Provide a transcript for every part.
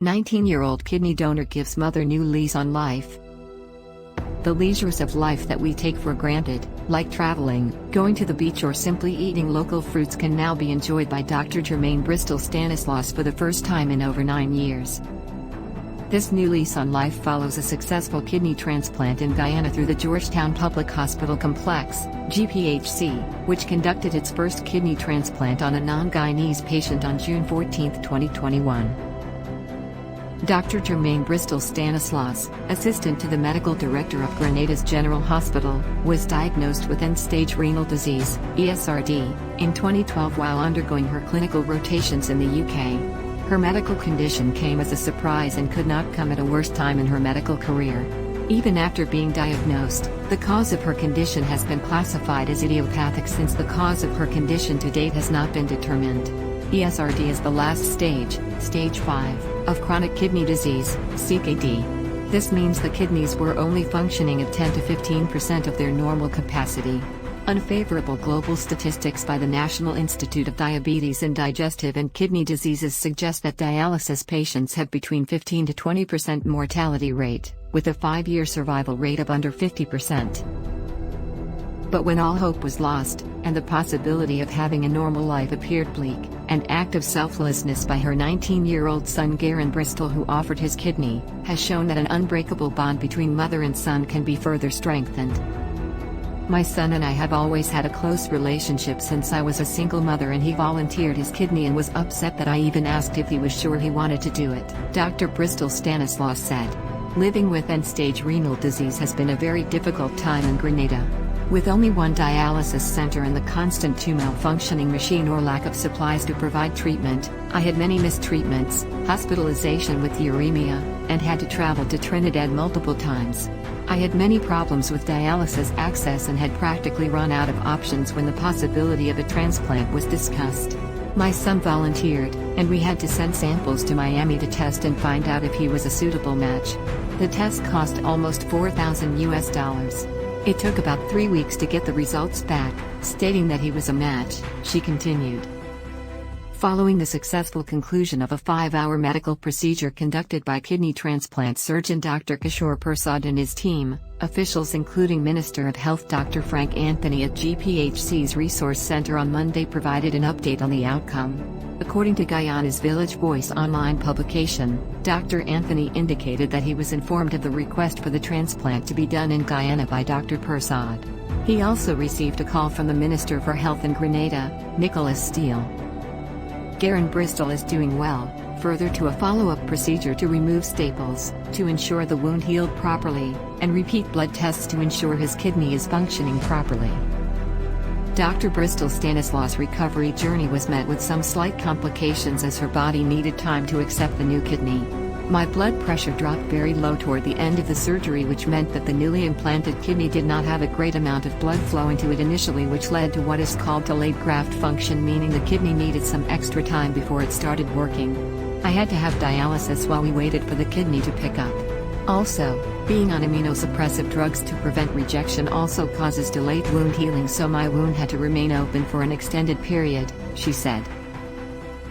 19-year-old kidney donor gives mother new lease on life. The leisures of life that we take for granted, like traveling, going to the beach or simply eating local fruits, can now be enjoyed by Dr. Jermaine Bristol Stanislaus for the first time in over 9 years. This new lease on life follows a successful kidney transplant in Guyana through the Georgetown Public Hospital Complex, GPHC, which conducted its first kidney transplant on a non-Guyanese patient on June 14, 2021. Dr. Jermaine Bristol Stanislaus, assistant to the medical director of Grenada's General Hospital, was diagnosed with End-Stage Renal Disease, ESRD, in 2012 while undergoing her clinical rotations in the UK. Her medical condition came as a surprise and could not come at a worse time in her medical career. Even after being diagnosed, the cause of her condition has been classified as idiopathic since the cause of her condition to date has not been determined. ESRD is the last stage, stage 5, of chronic kidney disease, CKD. This means the kidneys were only functioning at 10 to 15% of their normal capacity. Unfavorable global statistics by the National Institute of Diabetes and Digestive and Kidney Diseases suggest that dialysis patients have between 15 to 20% mortality rate, with a 5-year survival rate of under 50%. But when all hope was lost, and the possibility of having a normal life appeared bleak, an act of selflessness by her 19-year-old son Geron Bristol, who offered his kidney, has shown that an unbreakable bond between mother and son can be further strengthened. My son and I have always had a close relationship since I was a single mother, and he volunteered his kidney and was upset that I even asked if he was sure he wanted to do it, Dr. Bristol Stanislaus said. Living with end-stage renal disease has been a very difficult time in Grenada. With only one dialysis center and the constant 2 malfunctioning machine or lack of supplies to provide treatment, I had many missed treatments, hospitalization with uremia, and had to travel to Trinidad multiple times. I had many problems with dialysis access and had practically run out of options when the possibility of a transplant was discussed. My son volunteered, and we had to send samples to Miami to test and find out if he was a suitable match. The test cost almost $4,000. It took about 3 weeks to get the results back, stating that he was a match, she continued. Following the successful conclusion of a 5-hour medical procedure conducted by kidney transplant surgeon Dr. Kishore Prasad and his team, officials including Minister of Health Dr. Frank Anthony at GPHC's Resource Center on Monday provided an update on the outcome. According to Guyana's Village Voice online publication, Dr. Anthony indicated that he was informed of the request for the transplant to be done in Guyana by Dr. Prasad. He also received a call from the Minister for Health in Grenada, Nicholas Steele. Geron Bristol is doing well, further to a follow-up procedure to remove staples, to ensure the wound healed properly, and repeat blood tests to ensure his kidney is functioning properly. Dr. Bristol Stanislaus' recovery journey was met with some slight complications as her body needed time to accept the new kidney. My blood pressure dropped very low toward the end of the surgery, which meant that the newly implanted kidney did not have a great amount of blood flow into it initially, which led to what is called delayed graft function, meaning the kidney needed some extra time before it started working. I had to have dialysis while we waited for the kidney to pick up. Also, being on immunosuppressive drugs to prevent rejection also causes delayed wound healing, so my wound had to remain open for an extended period, she said.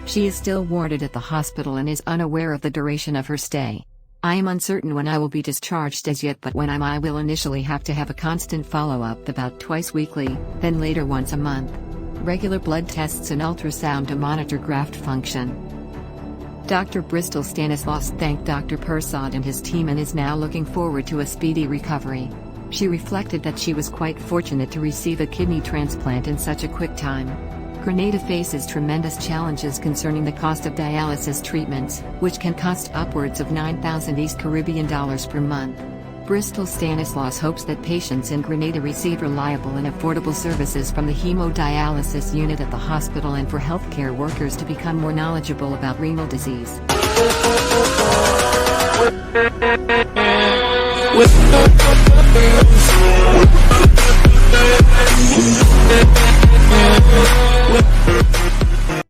She is still warded at the hospital and is unaware of the duration of her stay. I am uncertain when I will be discharged as yet, but when I will initially have to have a constant follow-up about twice weekly, then later once a month. Regular blood tests and ultrasound to monitor graft function. Dr. Bristol Stanislaus thanked Dr. Prasad and his team and is now looking forward to a speedy recovery. She reflected that she was quite fortunate to receive a kidney transplant in such a quick time. Grenada faces tremendous challenges concerning the cost of dialysis treatments, which can cost upwards of $9,000 East Caribbean dollars per month. Bristol Stanislaus hopes that patients in Grenada receive reliable and affordable services from the hemodialysis unit at the hospital, and for healthcare workers to become more knowledgeable about renal disease.